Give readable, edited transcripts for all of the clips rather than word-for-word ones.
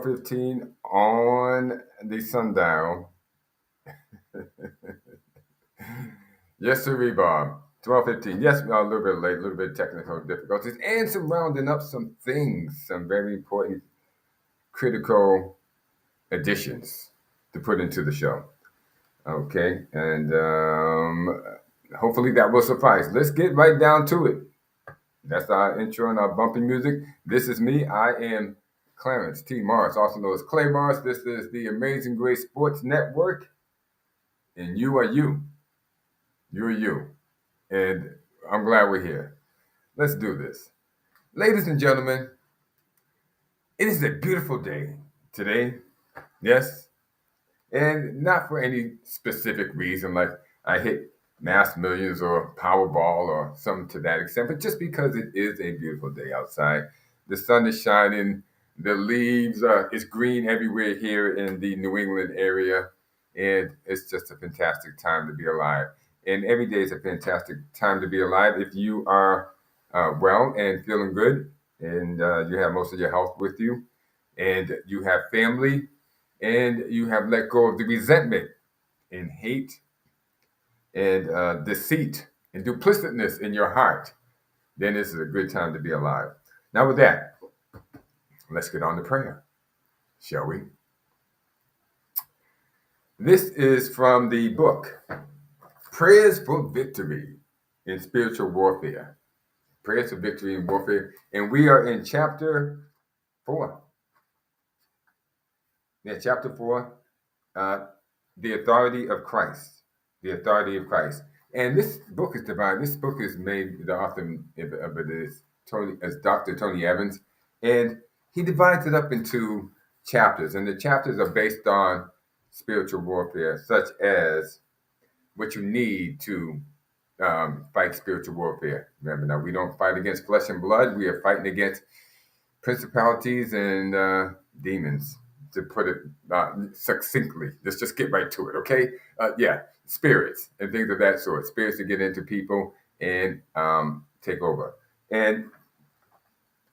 12:15 on the sundial. Yes, sir, Bob. 12:15. Yes, a little bit late, a little bit technical difficulties, and some rounding up some things, some very important, critical additions to put into the show. Okay, and hopefully that will suffice. Let's get right down to it. That's our intro and our bumping music. This is me. I am Clarence T. Morris, also known as Clay Morris. This is the Amazing Grace Sports Network, and you are you. You are you. And I'm glad we're here. Let's do this. Ladies and gentlemen, it is a beautiful day today. Yes. And not for any specific reason, like I hit mass millions or Powerball or something to that extent, but just because it is a beautiful day outside. The sun is shining, the leaves it's green everywhere here in the New England area, and it's just a fantastic time to be alive. And every day is a fantastic time to be alive if you are well and feeling good, and you have most of your health with you, and you have family, and you have let go of the resentment and hate and deceit and duplicitousness in your heart, then this is a good time to be alive. Now, with that, let's get on to prayer, shall we? This is from the book Prayers for Victory in Spiritual Warfare. Prayers for Victory in Warfare. And we are in chapter 4. Yeah, chapter 4, The Authority of Christ. The Authority of Christ. And this book is divided. This book is made, the author of it is Dr. Tony Evans. And he divides it up into chapters. And the chapters are based on spiritual warfare, such as what you need to fight spiritual warfare. Remember, now we don't fight against flesh and blood. We are fighting against principalities and demons, to put it succinctly. Let's just get right to it, okay? Yeah, spirits and things of that sort. Spirits to get into people and take over. And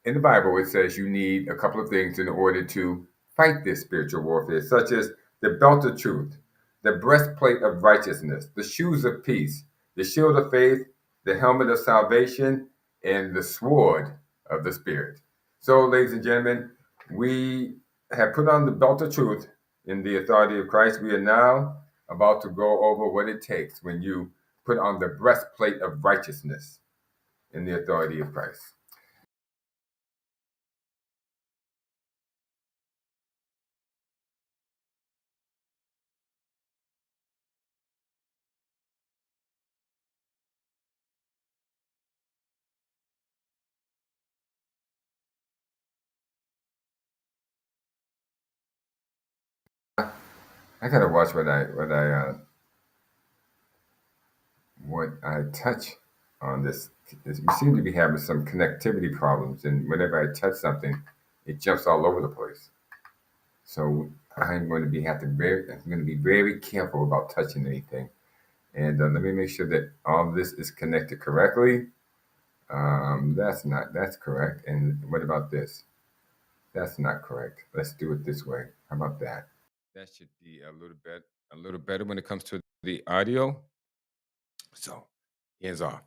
in the Bible, it says you need a couple of things in order to fight this spiritual warfare, such as the belt of truth, the breastplate of righteousness, the shoes of peace, the shield of faith, the helmet of salvation, and the sword of the Spirit. So, ladies and gentlemen, we have put on the belt of truth in the authority of Christ. We are now about to go over what it takes when you put on the breastplate of righteousness in the authority of Christ. I gotta watch what I touch on this. We seem to be having some connectivity problems, and whenever I touch something, it jumps all over the place. So I'm going to be very careful about touching anything. And let me make sure that all of this is connected correctly. That's correct. And what about this? That's not correct. Let's do it this way. How about that? That should be a little better when it comes to the audio. So, hands off.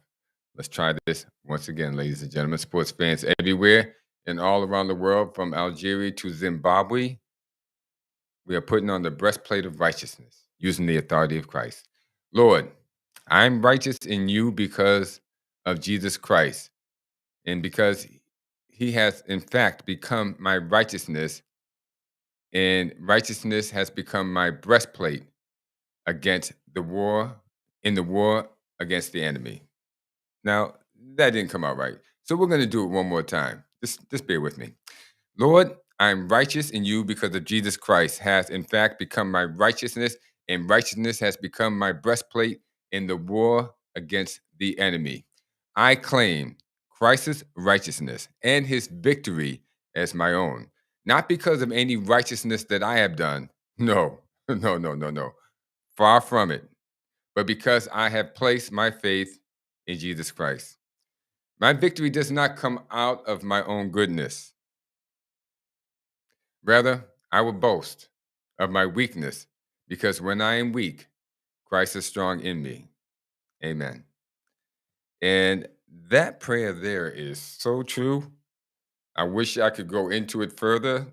Let's try this once again, ladies and gentlemen, sports fans everywhere and all around the world, from Algeria to Zimbabwe. We are putting on the breastplate of righteousness using the authority of Christ. Lord, I'm righteous in you because of Jesus Christ and because he has, in fact, become my righteousness, and righteousness has become my breastplate against the war against the enemy. Now, that didn't come out right. So we're going to do it one more time. Just bear with me. Lord, I'm righteous in you because of Jesus Christ has in fact become my righteousness, and righteousness has become my breastplate in the war against the enemy. I claim Christ's righteousness and his victory as my own, not because of any righteousness that I have done. No, no. Far from it, but because I have placed my faith in Jesus Christ. My victory does not come out of my own goodness. Rather, I will boast of my weakness, because when I am weak, Christ is strong in me. Amen. And that prayer there is so true. I wish I could go into it further.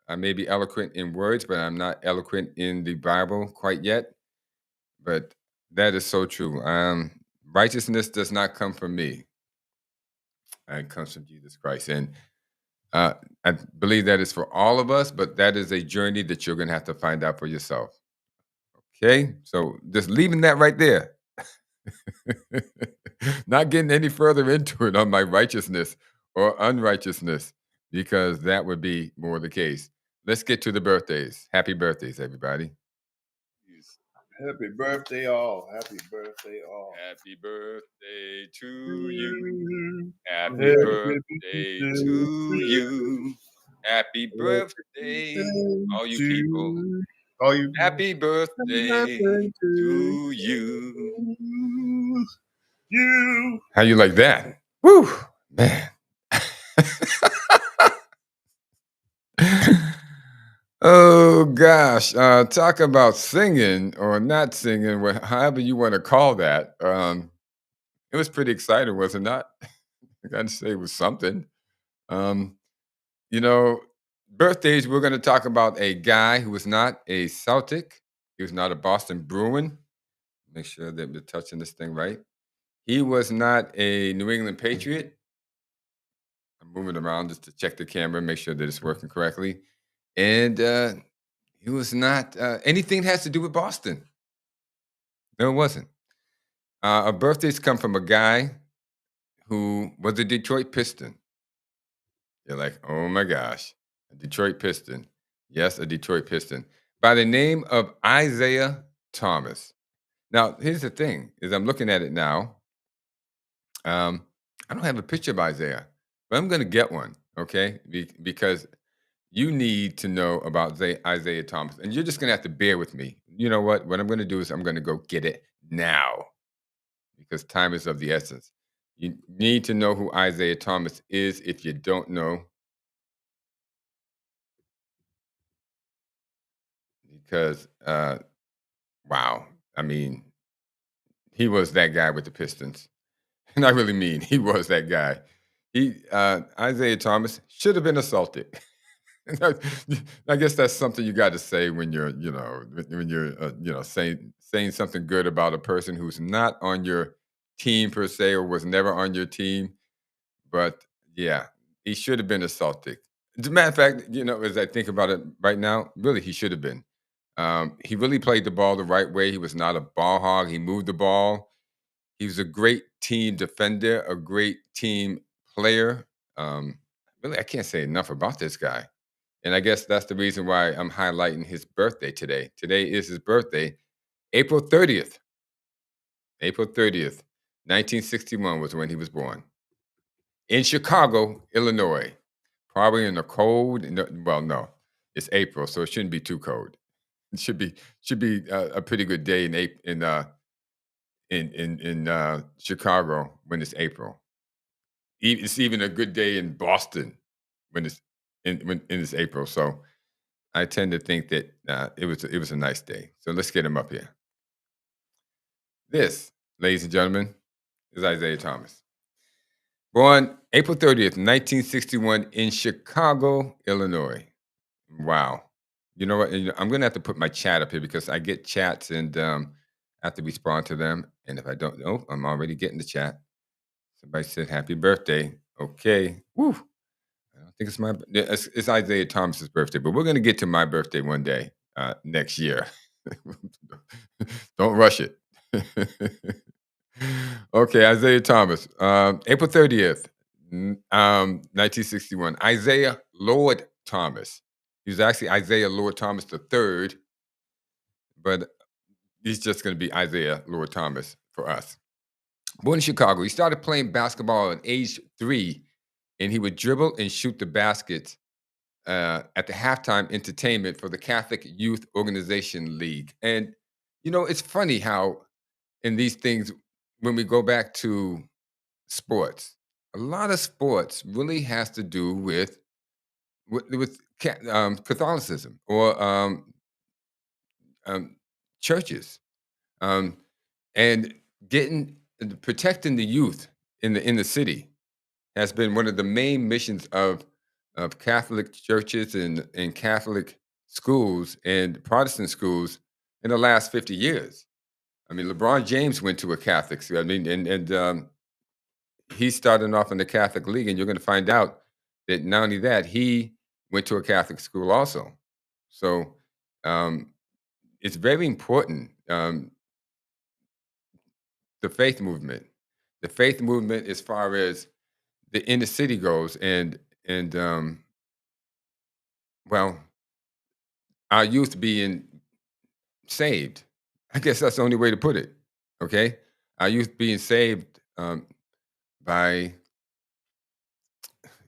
I may be eloquent in words, but I'm not eloquent in the Bible quite yet. But that is so true. Righteousness does not come from me; it comes from Jesus Christ. And uh, I believe that is for all of us, but that is a journey that you're going to have to find out for yourself. Okay, so just leaving that right there. Not getting any further into it on my righteousness or unrighteousness, because that would be more the case. Let's get to the birthdays. Happy birthdays, everybody. Yes. Happy birthday, all. Happy birthday, all. Happy birthday to you. Mm. Happy Happy birthday birthday to to you. Happy happy birthday, birthday all you people. to all you. Happy Happy birthday birthday to to you. you. How you like that? Woo, man. Oh gosh, talk about singing or not singing, however you want to call that. It was pretty exciting, was it not? I got to say, it was something. Um, you know, birthdays. We're going to talk about a guy who was not a Celtic. He was not a Boston Bruin. Make sure that we're touching this thing right. He was not a New England Patriot. I'm moving around just to check the camera, make sure that it's working correctly. And he was not anything that has to do with Boston. No, it wasn't. Our birthdays come from a guy who was a Detroit Piston. You're like, oh my gosh, a Detroit Piston. Yes, a Detroit Piston. By the name of Isaiah Thomas. Now, here's the thing: is I'm looking at it now. Um, I don't have a picture of Isaiah, but I'm going to get one. Okay, because you need to know about Isaiah Thomas, and you're just going to have to bear with me. You know what? What I'm going to do is I'm going to go get it now, because time is of the essence. You need to know who Isaiah Thomas is. If you don't know, because wow, I mean, he was that guy with the Pistons, and I really mean he was that guy. Isaiah Thomas should have been assaulted. I guess that's something you got to say when you're, when you're, saying something good about a person who's not on your team per se, or was never on your team. But yeah, he should have been assaulted. As a matter of fact, as I think about it right now, really, he should have been. He really played the ball the right way. He was not a ball hog. He moved the ball. He was a great team defender, a great team player. Really, I can't say enough about this guy. And I guess that's the reason why I'm highlighting his birthday today. Today is his birthday, April 30th. April 30th, 1961 was when he was born in Chicago, Illinois. Probably in the cold. No, well, no, it's April, so it shouldn't be too cold. It should be a pretty good day in Chicago when it's April. It's even a good day in Boston when it's April. So I tend to think that it was a nice day. So let's get him up here. This, ladies and gentlemen, is Isaiah Thomas. Born April 30th, 1961 in Chicago, Illinois. Wow. You know what? I'm going to have to put my chat up here, because I get chats, and I have to respond to them. And if I don't know, I'm already getting the chat. Somebody said happy birthday. Okay. Woo. I don't think it's Isaiah Thomas's birthday, but we're going to get to my birthday one day next year. Don't rush it. Okay, Isaiah Thomas, April 30th, 1961. Isaiah Lord Thomas. He was actually Isaiah Lord Thomas the third, but he's just going to be Isaiah Lord Thomas for us. Born in Chicago, he started playing basketball at age 3, and he would dribble and shoot the baskets at the halftime entertainment for the Catholic Youth Organization League. And it's funny how in these things, when we go back to sports, a lot of sports really has to do with Catholicism or um, churches, um, and getting protecting the youth in the city has been one of the main missions of Catholic churches and Catholic schools and Protestant schools in the last 50 years. I mean, LeBron James went to a Catholic school. I mean, and he's starting off in the Catholic League, and you're going to find out that not only that, he went to a Catholic school also. So um, it's very important. The faith movement, the faith movement, as far as the inner city goes, and well, our youth being saved. I guess that's the only way to put it. Okay, our youth being saved by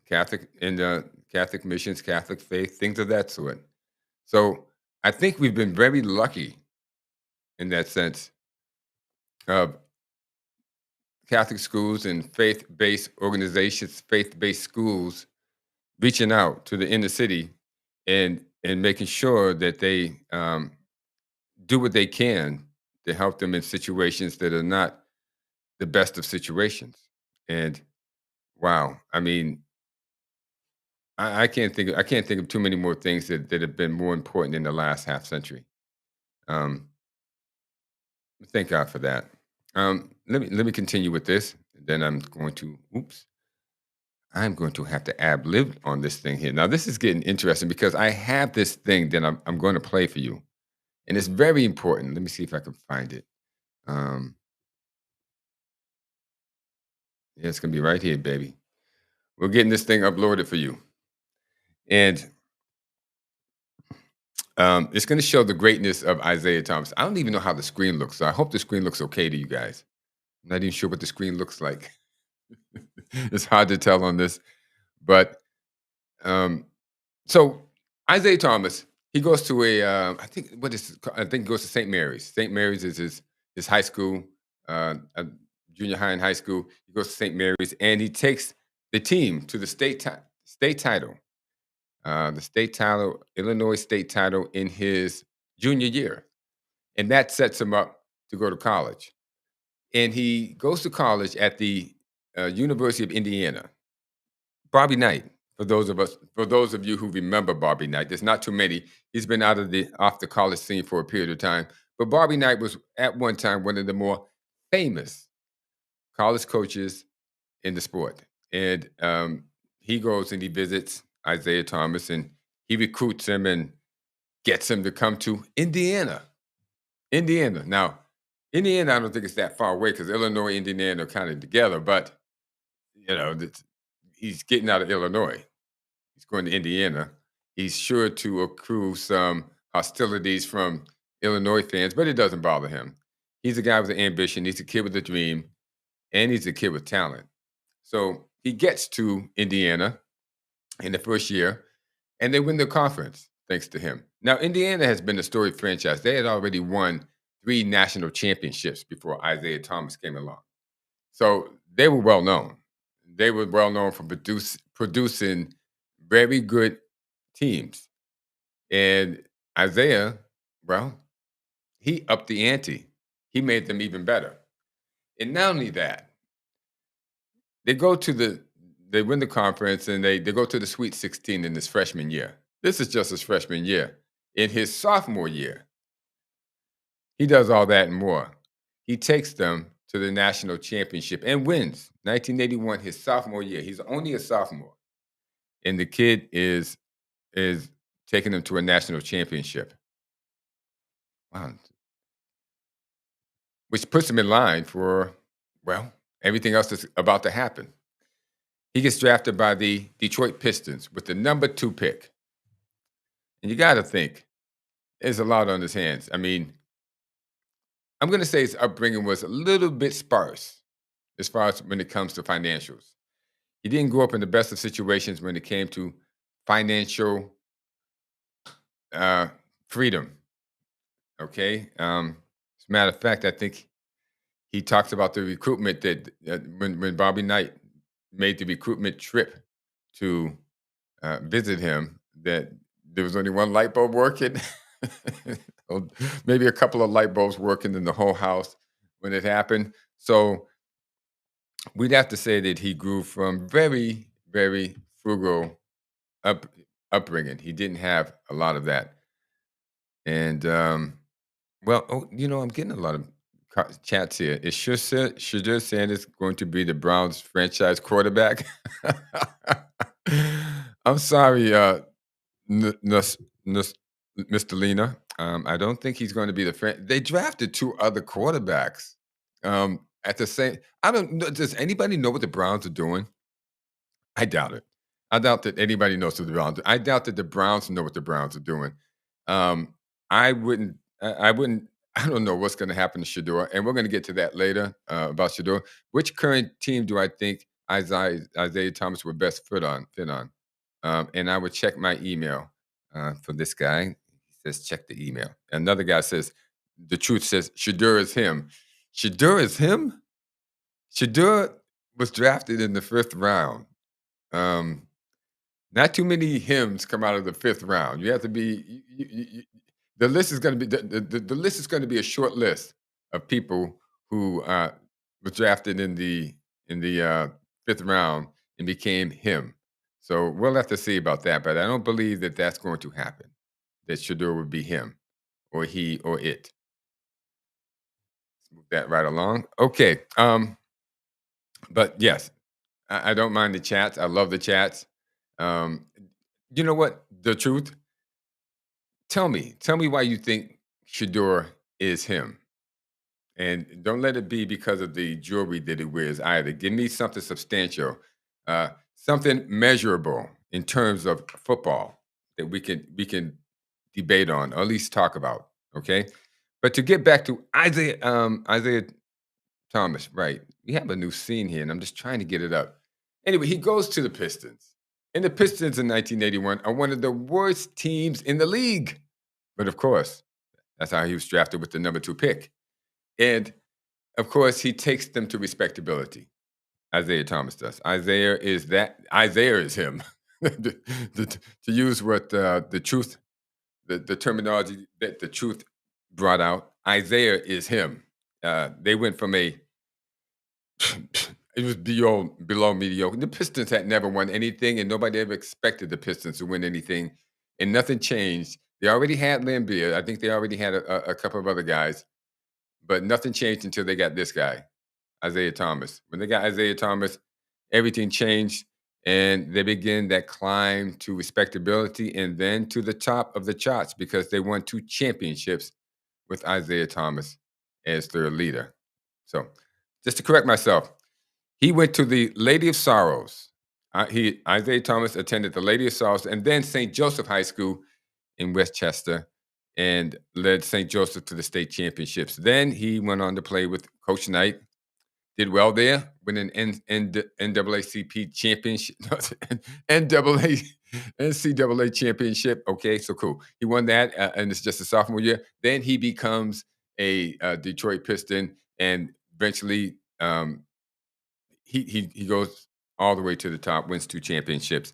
Catholic and Catholic missions, Catholic faith, things of that sort. So I think we've been very lucky in that sense of Catholic schools and faith-based organizations, faith-based schools reaching out to the inner city and making sure that they do what they can to help them in situations that are not the best of situations. And wow, I mean, I can't think of too many more things that have been more important in the last half century. Um, thank God for that. Let me continue with this. Then I'm going to have to ad lib on this thing here. Now this is getting interesting because I have this thing that I'm going to play for you, and it's very important. Let me see if I can find it. Um, yeah, it's gonna be right here, baby. We're getting this thing uploaded for you, and it's going to show the greatness of Isaiah Thomas. I don't even know how the screen looks, so I hope the screen looks okay to you guys. I'm not even sure what the screen looks like. It's hard to tell on this, but um, so Isaiah Thomas, he goes to I think he goes to St. Mary's. St. Mary's is his high school, junior high and high school. He goes to St. Mary's, and he takes the team to the state title, Illinois state title in his junior year, and that sets him up to go to college. And he goes to college at the University of Indiana. Bobby Knight, for those of you who remember Bobby Knight, there's not too many. He's been off the college scene for a period of time, but Bobby Knight was at one time one of the more famous college coaches in the sport. And he goes and he visits Isaiah Thomas, and he recruits him and gets him to come to Indiana. Indiana. Now, Indiana, I don't think it's that far away because Illinois and Indiana are kind of together, but he's getting out of Illinois. He's going to Indiana. He's sure to accrue some hostilities from Illinois fans, but it doesn't bother him. He's a guy with an ambition. He's a kid with a dream, and he's a kid with talent. So he gets to Indiana in the first year, and they win the conference thanks to him. Now, Indiana has been a storied franchise. They had already won 3 national championships before Isaiah Thomas came along. So they were well known. They were well known for producing very good teams. And Isaiah, well, he upped the ante. He made them even better. And not only that, they go to they win the conference and they go to the Sweet 16 in his freshman year. This is just his freshman year. In his sophomore year, he does all that and more. He takes them to the national championship and wins 1981, his sophomore year. He's only a sophomore, and the kid is taking them to a national championship. Wow, which puts him in line for everything else that's about to happen. He gets drafted by the Detroit Pistons with the number 2 pick, and you got to think there's a lot on his hands. I mean, I'm going to say his upbringing was a little bit sparse as far as when it comes to financials. He didn't grow up in the best of situations when it came to financial uh, freedom. Okay. As a matter of fact, I think he talks about the recruitment that when Bobby Knight made the recruitment trip to visit him, that there was only one light bulb working, or maybe a couple of light bulbs working in the whole house when it happened. So we'd have to say that he grew from very, very frugal up upbringing. He didn't have a lot of that, and well, oh, I'm getting a lot of chats here. Is Shedeur Sanders going to be the Browns franchise quarterback? I'm sorry, Nus, Nus, Mr. Lena. I don't think he's going to be They drafted two other quarterbacks. At the same, I don't know. Does anybody know what the Browns are doing? I doubt it. I doubt that anybody knows what the Browns do. I doubt that the Browns know what the Browns are doing. Um, I wouldn't I don't know what's gonna happen to Shador, and we're gonna get to that later, about Shador. Which current team do I think Isaiah Thomas would best fit on? And I would check my email, for this guy. He says, "Check the email." Another guy says, "The truth says Shador is him." Shador is him? Shador was drafted in the 5th round. Um, Not too many hymns come out of the 5th round. You have to be the list is gonna be the list is gonna be a short list of people who, was drafted in the 5th round and became him. So, we'll have to see about that, but I don't believe that that's going to happen, that Shador would be him or he or it. Move that right along. Okay, but yes, I don't mind the chats. I love the chats. Um, you know what? The truth. Tell me why you think Shador is him, and don't let it be because of the jewelry that he wears either. Give me something substantial, something measurable in terms of football that we can debate on, or at least talk about. Okay, but to get back to Isaiah Thomas, right? We have a new scene here, and I'm just trying to get it up. Anyway, he goes to the Pistons. And the Pistons in 1981 are one of the worst teams in the league. But of course, that's how he was drafted with the number 2 pick. And of course, he takes them to respectability. Isaiah Thomas does. Isaiah is him. To use what the truth, the terminology that the truth brought out, Isaiah is him. They went from a it was below mediocre. The Pistons had never won anything, and nobody ever expected the Pistons to win anything, and nothing changed. They already had Lambeer. I think they already had a couple of other guys, but nothing changed until they got this guy, Isaiah Thomas. When they got Isaiah Thomas, everything changed, and they began that climb to respectability and then to the top of the charts because they won 2 championships with Isaiah Thomas as their leader. So, just to correct myself, he went to the Lady of Sorrows. Isaiah Thomas attended the Lady of Sorrows and then St. Joseph High School in Westchester and led St. Joseph to the state championships. Then he went on to play with Coach Knight, did well there, winning NAACP championship, NAA, NCAA championship. Okay, so cool. He won that, and it's just a sophomore year. Then he becomes a Detroit Piston, and eventually he goes all the way to the top, wins 2 championships.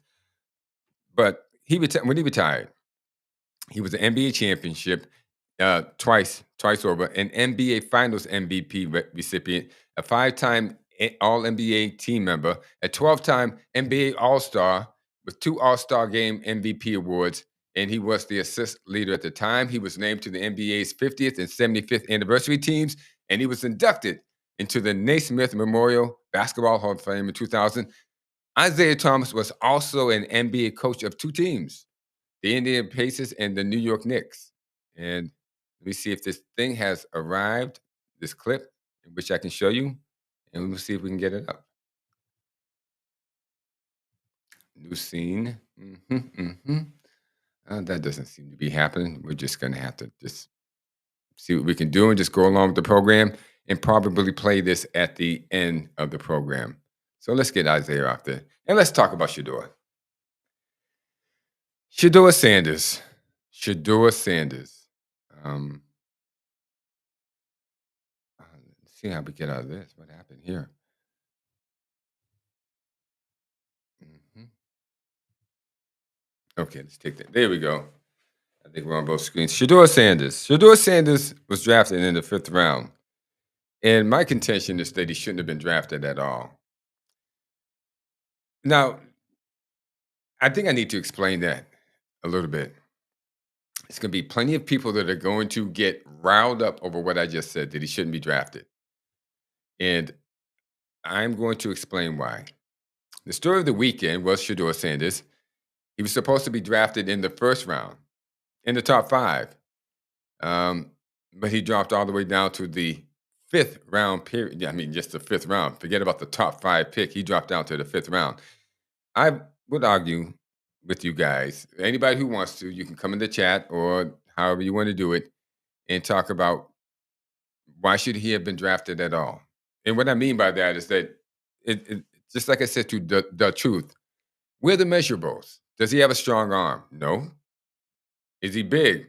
But when he retired, he was an NBA championship twice over, an NBA Finals MVP recipient, a 5-time All NBA team member, a 12-time NBA All Star with 2 All Star Game MVP awards, and he was the assist leader at the time. He was named to the NBA's 50th and 75th anniversary teams, and he was inducted into the Naismith Memorial Basketball Hall of Fame in 2000. Isaiah Thomas was also an NBA coach of 2 teams, the Indiana Pacers and the New York Knicks. And let me see if this thing has arrived, this clip, which I can show you, and we'll see if we can get it up. New scene. That doesn't seem to be happening. We're just going to have to just see what we can do and just go along with the program and probably play this at the end of the program. So let's get Isaiah off there and let's talk about Shedeur. Shedeur Sanders. Shedeur Sanders. Um, let's see how we get out of this. What happened here? Mhm. Okay, let's take that. There we go. I think we're on both screens. Shedeur Sanders. Shedeur Sanders was drafted in the fifth round. And my contention is that he shouldn't have been drafted at all. Now, I think I need to explain that a little bit. It's going to be plenty of people that are going to get riled up over what I just said, that he shouldn't be drafted. And I'm going to explain why. The story of the weekend was Shedeur Sanders. He was supposed to be drafted in the first round, in the top five. Um, but he dropped all the way down to the fifth round period. I mean, just the fifth round. Forget about the top five pick. He dropped down to the fifth round. I would argue with you guys. Anybody who wants to, you can come in the chat or however you want to do it and talk about why should he have been drafted at all. And what I mean by that is that it just like I said to the truth, we're the measurables. Does he have a strong arm? No. Is he big?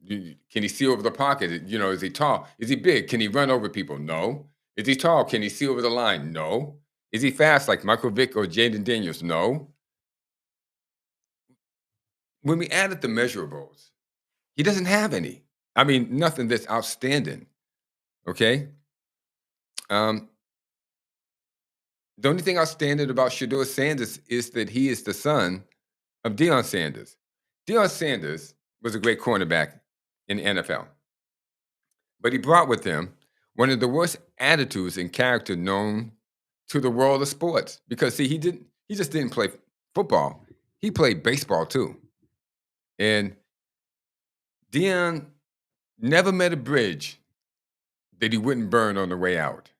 Can he see over the pocket? Is he tall? Is he big? Can he run over people? No. Is he tall? Can he see over the line? No. Is he fast like Michael Vick or Jaden Daniels? No. When we added the measurables, he doesn't have any. I mean, nothing that's outstanding. Okay. Um, the only thing outstanding about Shedeur Sanders is that he is the son of Deion Sanders. Deion Sanders was a great cornerback in the NFL, but he brought with him one of the worst attitudes and character known to the world of sports. Because see, he just didn't play football; he played baseball too. And Deion never met a bridge that he wouldn't burn on the way out.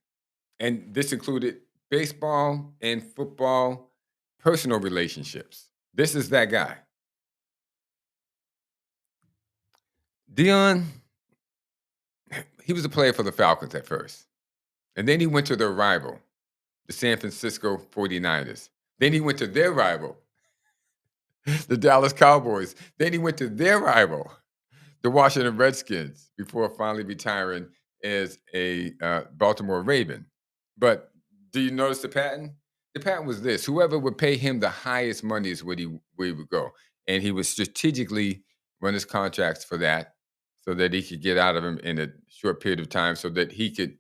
And this included baseball and football, personal relationships. This is that guy. Deion, he was a player for the Falcons at first. And then he went to their rival, the San Francisco 49ers. Then he went to their rival, the Dallas Cowboys. Then he went to their rival, the Washington Redskins, before finally retiring as a Baltimore Raven. But do you notice the pattern? The pattern was this: whoever would pay him the highest money is where he would go, and he would strategically run his contracts for that, so that he could get out of him in a short period of time, so that he could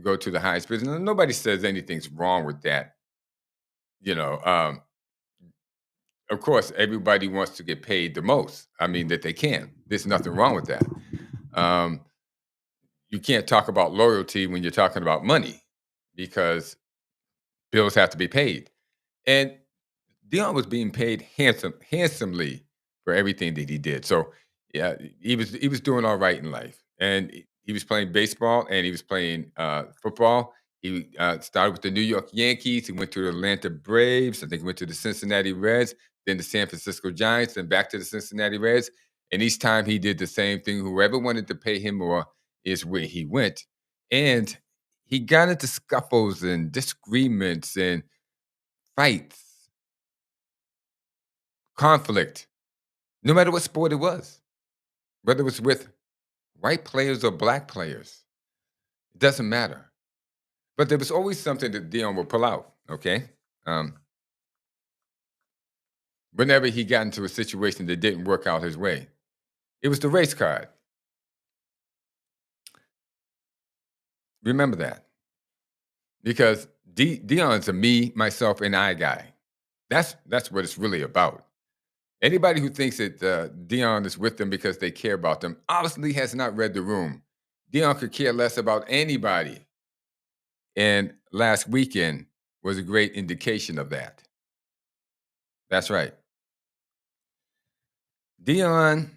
go to the highest bidder. And nobody says anything's wrong with that. You know, um, of course, everybody wants to get paid the most. I mean, that they can. There's nothing wrong with that. Um, you can't talk about loyalty when you're talking about money because bills have to be paid. And Dion was being paid handsomely for everything that he did. So yeah, he was doing all right in life, and he was playing baseball and he was playing football. He started with the New York Yankees. He went to the Atlanta Braves. I think he went to the Cincinnati Reds, then the San Francisco Giants, then back to the Cincinnati Reds. And each time he did the same thing. Whoever wanted to pay him more is where he went. And he got into scuffles and disagreements and fights, conflict, no matter what sport it was, whether it was with white players or black players, it doesn't matter. But there was always something that Dion would pull out, okay? Um, Whenever he got into a situation that didn't work out his way, it was the race card. Remember that. Because Dion's a me, myself, and I guy. That's what it's really about. Anybody who thinks that Dion is with them because they care about them obviously has not read the room. Dion could care less about anybody. And last weekend was a great indication of that. That's right. Dion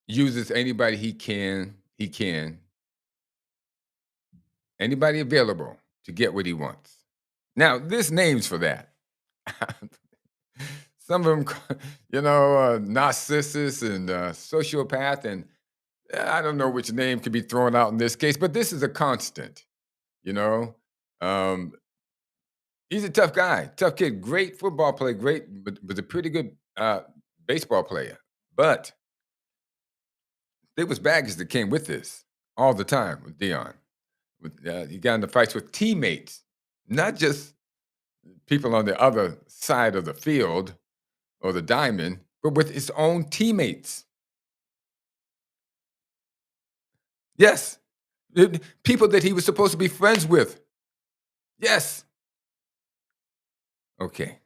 uses anybody he can, anybody available to get what he wants. Now, there's names for that. Some of them, narcissists and sociopath, and I don't know which name could be thrown out in this case, but this is a constant. You know, um, he's a tough guy, tough kid, great football player, great, but was a pretty good baseball player. But there was baggage that came with this all the time with Dion. He got into fights with teammates, not just people on the other side of the field. or the diamond, but with his own teammates. Yes. People that he was supposed to be friends with. Yes. Okay.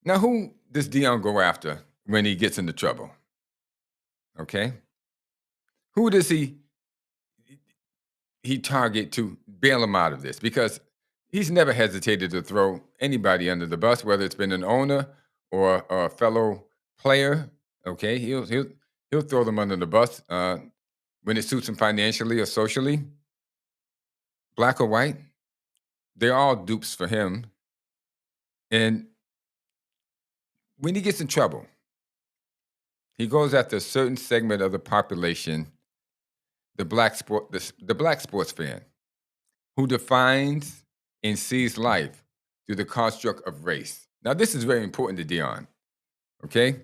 Now, who does Dion go after when he gets into trouble? Okay. Who does he target to bail him out of this? Because he's never hesitated to throw anybody under the bus, whether it's been an owner or a fellow player. Okay, he'll throw them under the bus when it suits him financially or socially, black or white. They're all dupes for him. And when he gets in trouble, he goes after a certain segment of the population, the black sports fan, who defines and sees life through the construct of race. Now, this is very important to Dion. Okay,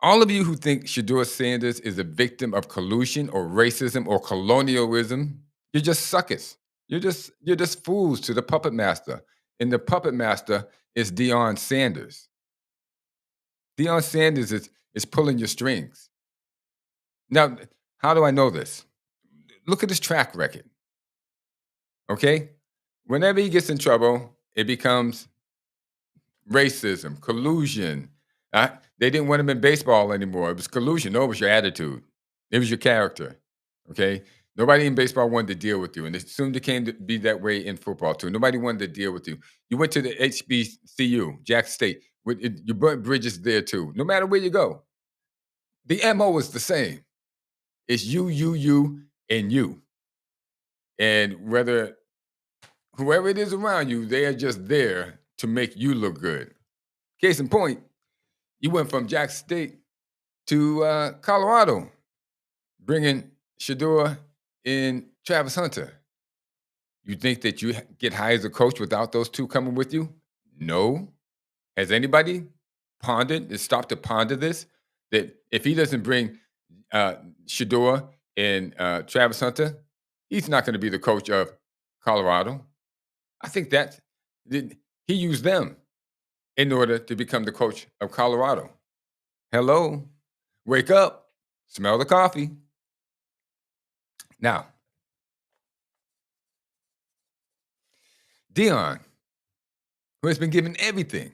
all of you who think Shedeur Sanders is a victim of collusion or racism or colonialism, you're just suckers. You're just fools to the puppet master. And the puppet master is Deion Sanders. Deion Sanders is pulling your strings. Now, how do I know this? Look at his track record. Okay? Whenever he gets in trouble, it becomes racism, collusion. They didn't want him in baseball anymore. It was collusion. No, it was your attitude. It was your character. Okay. Nobody in baseball wanted to deal with you. And it soon became to be that way in football too. Nobody wanted to deal with you. You went to the HBCU, Jack State. You burnt bridges there too. No matter where you go, the MO was the same. It's you, and you. And whether whoever it is around you, they are just there to make you look good. Case in point, you went from Jack State to Colorado, bringing Shedeur and Travis Hunter. You think that you get hired as a coach without those two coming with you? No. Has anybody pondered and stopped to ponder this? That if he doesn't bring uh, Shedeur and Travis Hunter, he's not going to be the coach of Colorado. I think he used them in order to become the coach of Colorado. Hello, wake up, smell the coffee. Now, Dion, who has been given everything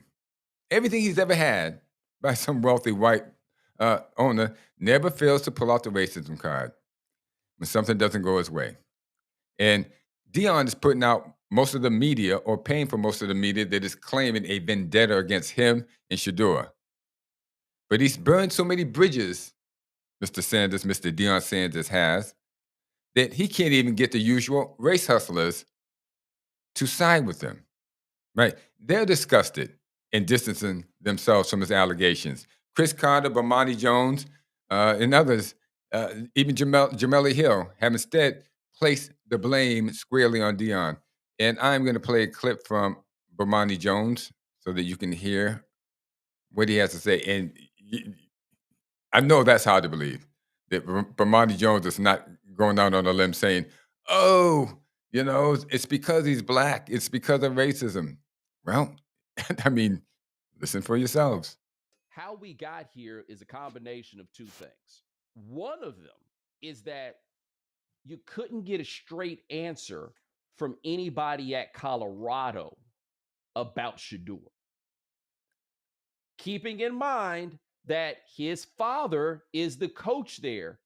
he's ever had by some wealthy white owner, never fails to pull out the racism card when something doesn't go his way. And Dion is putting out most of the media or paying for most of the media that is claiming a vendetta against him and Shedeur. But he's burned so many bridges, Mr. Dion Sanders has, that he can't even get the usual race hustlers to side with him. Right? They're disgusted and distancing themselves from his allegations. Chris Carter, Bomani Jones, and others, even Jameli Hill, have instead placed the blame squarely on Dion. And I'm going to play a clip from Bomani Jones so that you can hear what he has to say. And I know that's hard to believe that Bomani Jones is not going out on a limb saying, "Oh, it's because he's black. It's because of racism." Well, I mean, listen for yourselves. How we got here is a combination of two things. One of them is that you couldn't get a straight answer from anybody at Colorado about Shedeur. Keeping in mind that his father is the coach there,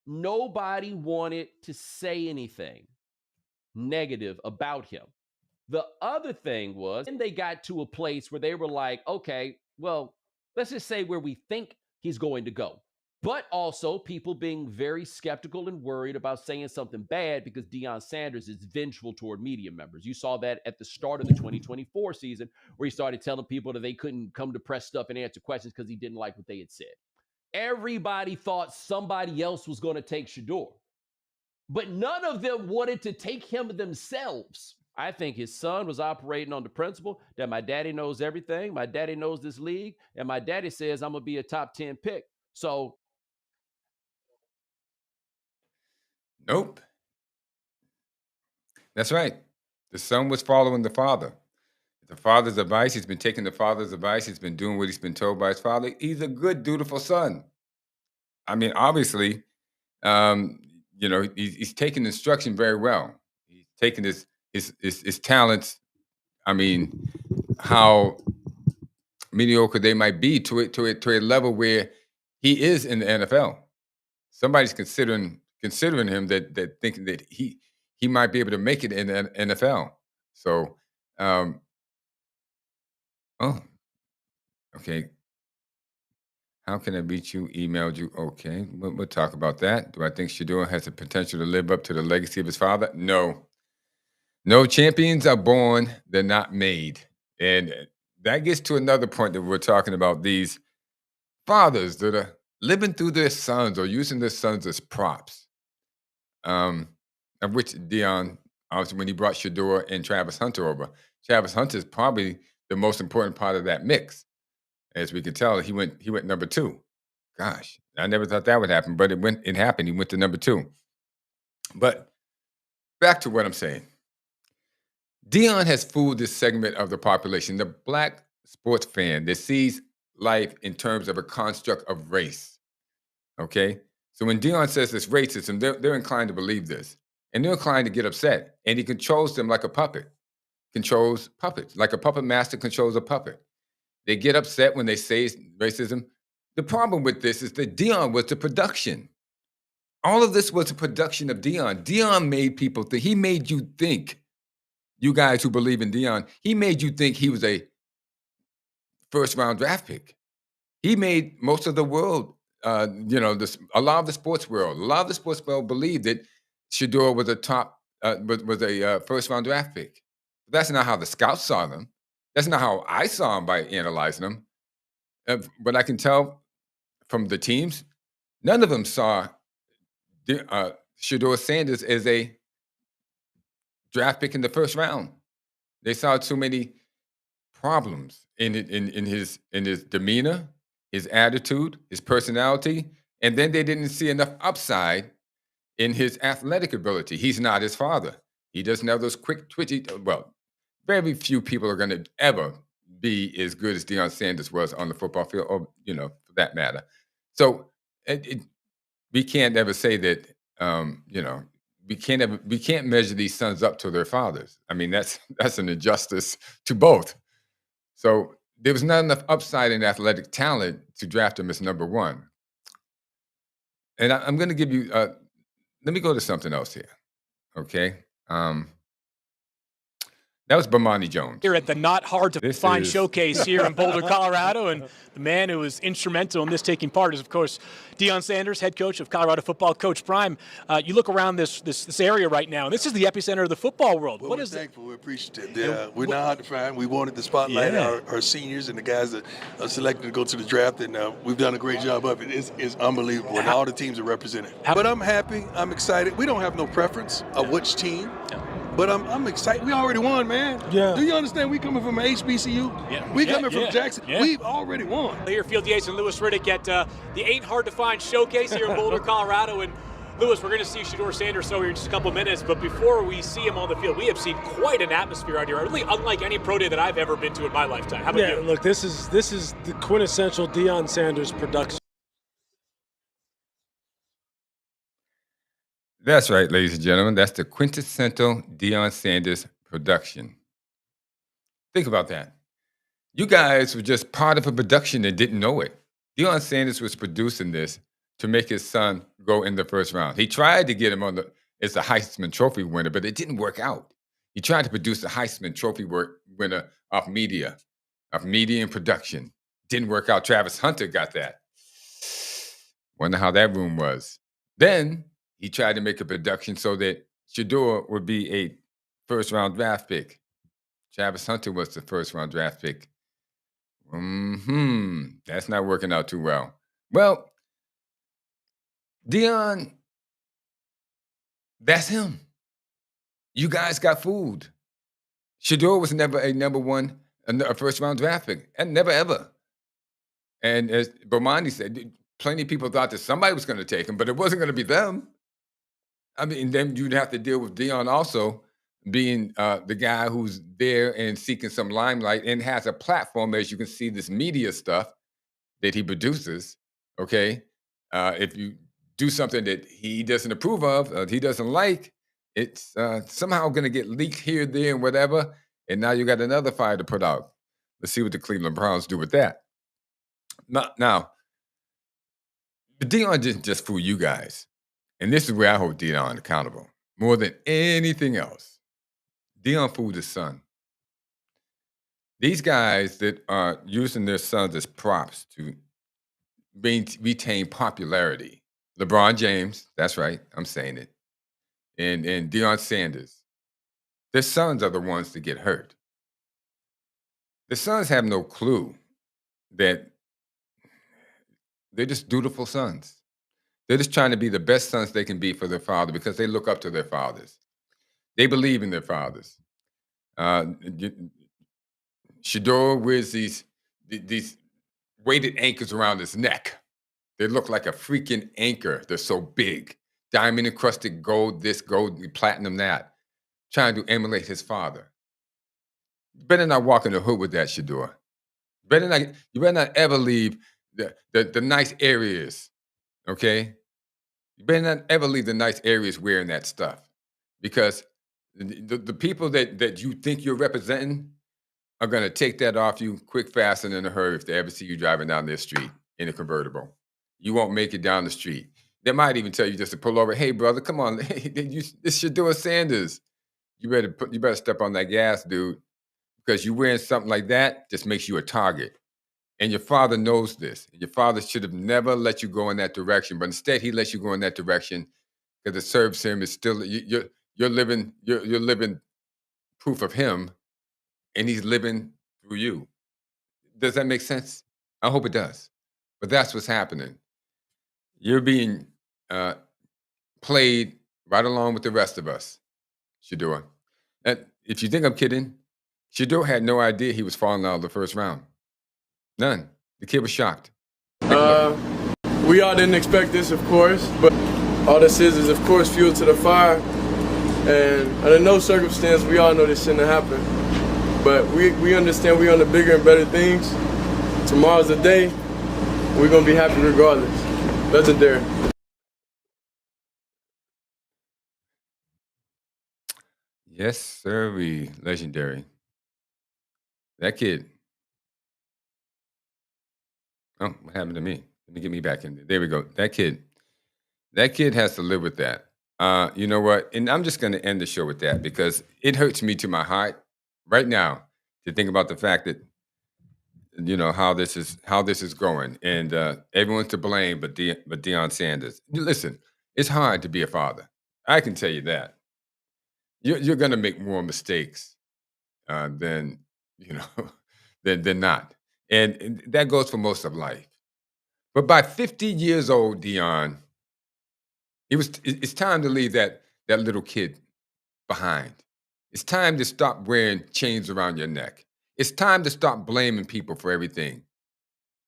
nobody wanted to say anything negative about him. The other thing was, then they got to a place where they were like, okay, well, let's just say where we think he's going to go. But also people being very skeptical and worried about saying something bad because Deion Sanders is vengeful toward media members. You saw that at the start of the 2024 season where he started telling people that they couldn't come to press stuff and answer questions because he didn't like what they had said. Everybody thought somebody else was going to take Shedeur, but none of them wanted to take him themselves. I think his son was operating on the principle that my daddy knows everything. My daddy knows this league. And my daddy says I'm going to be a top 10 pick. So, Nope. That's right. The son was following the father. the father's advice. He's been taking the father's advice. He's been doing what he's been told by his father. He's a good, dutiful son. I mean, obviously, um, he's taking instruction very well. He's taking his talents. I mean, how mediocre they might be to a level where he is in the NFL. Somebody's considering him that thinking that he might be able to make it in the NFL. So, um, oh, okay. How can I reach you? Emailed you. Okay, we'll talk about that. Do I think Shedeur has the potential to live up to the legacy of his father? No. No champions are born, they're not made. And that gets to another point that we're talking about these fathers that are living through their sons or using their sons as props. Um, of which Dion, obviously, when he brought Shedeur and Travis Hunter over, Travis Hunter is probably the most important part of that mix. As we could tell, he went number two. Gosh, I never thought that would happen, but it happened. He went to number two. But back to what I'm saying. Dion has fooled this segment of the population, the black sports fan that sees life in terms of a construct of race. Okay? So when Dion says it's racism, they're inclined to believe this. And they're inclined to get upset. And he controls them like a puppet, controls puppets, like a puppet master controls a puppet. They get upset when they say racism. The problem with this is that Dion was the production. All of this was a production of Dion. Dion made people think, he made you think, you guys who believe in Dion, he made you think he was a first round draft pick. He made most of the world, a lot of the sports world believed that Shedeur was a first round draft pick. That's not how the scouts saw them. That's not how I saw him by analyzing them. But I can tell from the teams, none of them saw Shedeur Sanders as a draft pick in the first round. They saw too many problems in his demeanor, his attitude, his personality, and then they didn't see enough upside in his athletic ability. He's not his father. He doesn't have those quick, twitchy. Well, very few people are going to ever be as good as Deion Sanders was on the football field, or for that matter. So we can't ever say that. We can't measure these sons up to their fathers. I mean, that's an injustice to both. So there was not enough upside in athletic talent to draft him as number one. And I'm going to give you. Let me go to something else here. Okay. That was Bomani Jones. Here at the Not Hard to Find Showcase here in Boulder, Colorado. And the man who was instrumental in this taking part is, of course, Deion Sanders, head coach of Colorado football. Coach Prime, you look around this area right now, and this is the epicenter of the football world. Well, we're thankful. We're appreciative. We're not hard to find. We wanted to spotlight our seniors and the guys that are selected to go to the draft, and we've done a great job of it. It's unbelievable, and all the teams are represented. But I'm happy. I'm excited. We don't have no preference of which team. But I'm excited. We already won, man. Yeah. Do you understand? We coming from HBCU. Yeah. We coming from Jackson. Yeah. We've already won. Here, Field Yates and Lewis Riddick at the Ain't Hard to Find Showcase here in Boulder, Colorado. And Lewis, we're going to see Shedeur Sanders over here in just a couple minutes. But before we see him on the field, we have seen quite an atmosphere out here. Really unlike any pro day that I've ever been to in my lifetime. How about you? Look, this is the quintessential Deion Sanders production. That's right, ladies and gentlemen. That's the quintessential Deion Sanders production. Think about that. You guys were just part of a production and didn't know it. Deion Sanders was producing this to make his son go in the first round. He tried to get him as a Heisman Trophy winner, but it didn't work out. He tried to produce a Heisman Trophy winner off media and production. Didn't work out. Travis Hunter got that. Wonder how that room was. Then he tried to make a production so that Shedeur would be a first-round draft pick. Travis Hunter was the first-round draft pick. That's not working out too well. Well, Deion, that's him. You guys got fooled. Shedeur was never a first-round draft pick, and never ever. And as Bomani said, plenty of people thought that somebody was going to take him, but it wasn't going to be them. I mean, then you'd have to deal with Deion also being the guy who's there and seeking some limelight and has a platform, as you can see, this media stuff that he produces. Okay, if you do something that he doesn't approve of, he doesn't like, it's somehow going to get leaked here, there, and whatever. And now you got another fire to put out. Let's see what the Cleveland Browns do with that. Now, Deion didn't just fool you guys. And this is where I hold Deion accountable. More than anything else, Deion fooled his son. These guys that are using their sons as props to retain popularity. LeBron James, that's right, I'm saying it. And Shedeur Sanders. Their sons are the ones that get hurt. The sons have no clue that they're just dutiful sons. They're just trying to be the best sons they can be for their father because they look up to their fathers. They believe in their fathers. Shedeur wears these weighted anchors around his neck. They look like a freaking anchor. They're so big. Diamond encrusted gold, this gold, platinum, that. Trying to emulate his father. You better not walk in the hood with that, Shedeur. You better not ever leave the nice areas, okay? You better not ever leave the nice areas wearing that stuff. Because the people that you think you're representing are going to take that off you quick, fast, and in a hurry if they ever see you driving down their street in a convertible. You won't make it down the street. They might even tell you just to pull over. Hey, brother, come on. This Shedeur Sanders. You better step on that gas, dude, because you wearing something like that just makes you a target. And your father knows this. Your father should have never let you go in that direction, but instead he lets you go in that direction because it serves him. It's still you're living proof of him, and he's living through you. Does that make sense? I hope it does. But that's what's happening. You're being played right along with the rest of us, Shedeur. And if you think I'm kidding, Shedeur had no idea he was falling out of the first round. None. The kid was shocked. We all didn't expect this, of course, but all this is of course, fuel to the fire. And under no circumstance, we all know this shouldn't have happened. But we understand we're on the bigger and better things. Tomorrow's the day. We're going to be happy regardless. Legendary. Yes, sir. Legendary. That kid. Oh, what happened to me? Let me get me back in there. There we go. That kid has to live with that. You know what? And I'm just going to end the show with that because it hurts me to my heart right now to think about the fact that how this is going, and everyone's to blame, but Shedeur Sanders. Listen, it's hard to be a father. I can tell you that. You're going to make more mistakes than than not, and that goes for most of life. But by 50 years old, Deion, it's time to leave that little kid behind. It's time to stop wearing chains around your neck. It's time to stop blaming people for everything.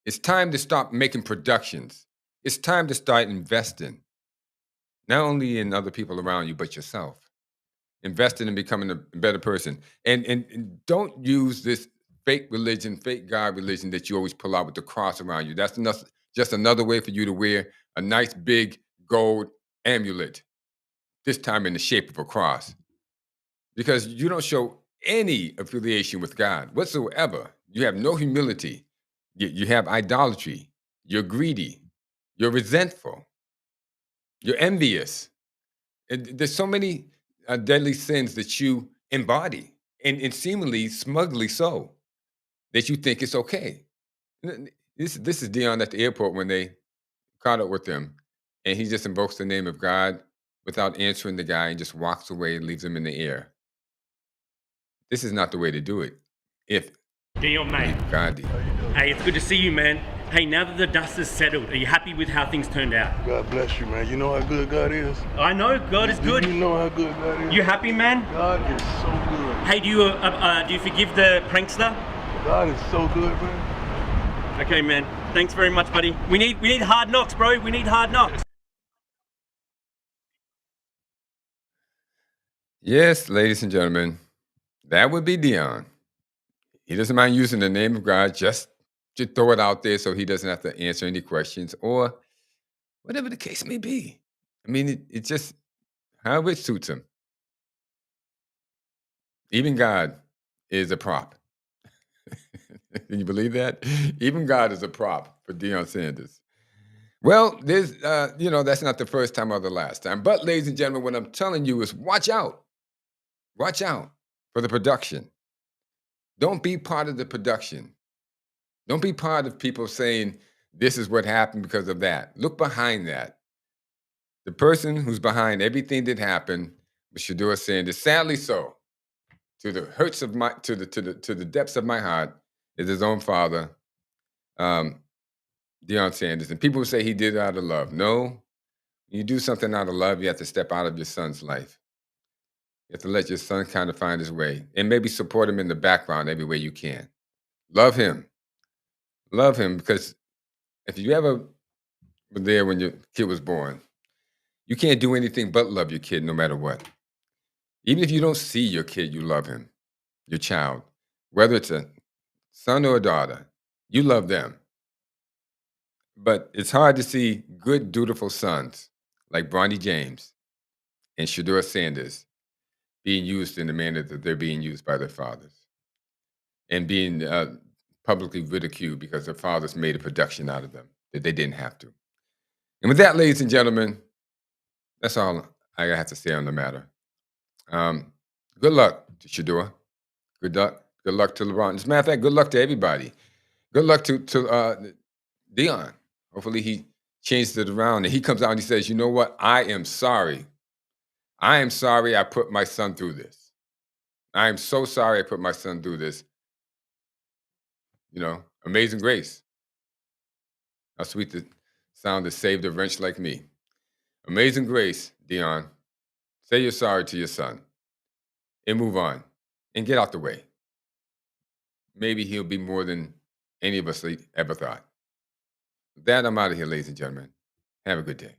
It's time to stop making productions. It's time to start investing, not only in other people around you, but yourself. Investing in becoming a better person. And don't use this fake religion, fake God religion that you always pull out with the cross around you. That's just another way for you to wear a nice big gold amulet, this time in the shape of a cross. Because you don't show any affiliation with God whatsoever. You have no humility. You have idolatry. You're greedy. You're resentful. You're envious. And there's so many deadly sins that you embody, and seemingly smugly so, that you think it's okay. This is Deion at the airport when they caught up with him, and he just invokes the name of God without answering the guy and just walks away and leaves him in the air. This is not the way to do it. If Deion, mate. God, Hey, it's good to see you, man. Hey, now that the dust has settled, are you happy with how things turned out? God bless you, man. You know how good God is? I know, God is good. You know how good God is? You happy, man? God is so good. Hey, do you forgive the prankster? God is so good, man. Okay, man. Thanks very much, buddy. We need hard knocks, bro. We need hard knocks. Yes, ladies and gentlemen, that would be Dion. He doesn't mind using the name of God just to throw it out there so he doesn't have to answer any questions or whatever the case may be. I mean, it just, however it suits him. Even God is a prop. Can you believe that? Even God is a prop for Deion Sanders. Well, that's not the first time or the last time. But, ladies and gentlemen, what I'm telling you is watch out for the production. Don't be part of the production. Don't be part of people saying this is what happened because of that. Look behind that. The person who's behind everything that happened was Shedeur Sanders. Sadly, so, to the hurts of my to the depths of my heart, is his own father, um, Deion Sanders. And people say he did it out of love. No, when you do something out of love, you have to step out of your son's life. You have to let your son kind of find his way and maybe support him in the background every way you can. Love him. Love him because if you ever were there when your kid was born, you can't do anything but love your kid no matter what. Even if you don't see your kid, you love him, your child. Whether it's a son or a daughter, you love them. But it's hard to see good, dutiful sons like Bronny James and Shedeur Sanders being used in the manner that they're being used by their fathers and being publicly ridiculed because their fathers made a production out of them that they didn't have to. And with that, ladies and gentlemen, that's all I have to say on the matter. Good luck to Shedeur. Good luck. Good luck to LeBron. As a matter of fact, good luck to everybody. Good luck to Dion. Hopefully he changes it around and he comes out and he says, you know what? I am sorry. I am sorry I put my son through this. I am so sorry I put my son through this. Amazing grace. How sweet the sound that saved a wrench like me. Amazing grace, Dion. Say you're sorry to your son and move on and get out the way. Maybe he'll be more than any of us ever thought. With that, I'm out of here, ladies and gentlemen. Have a good day.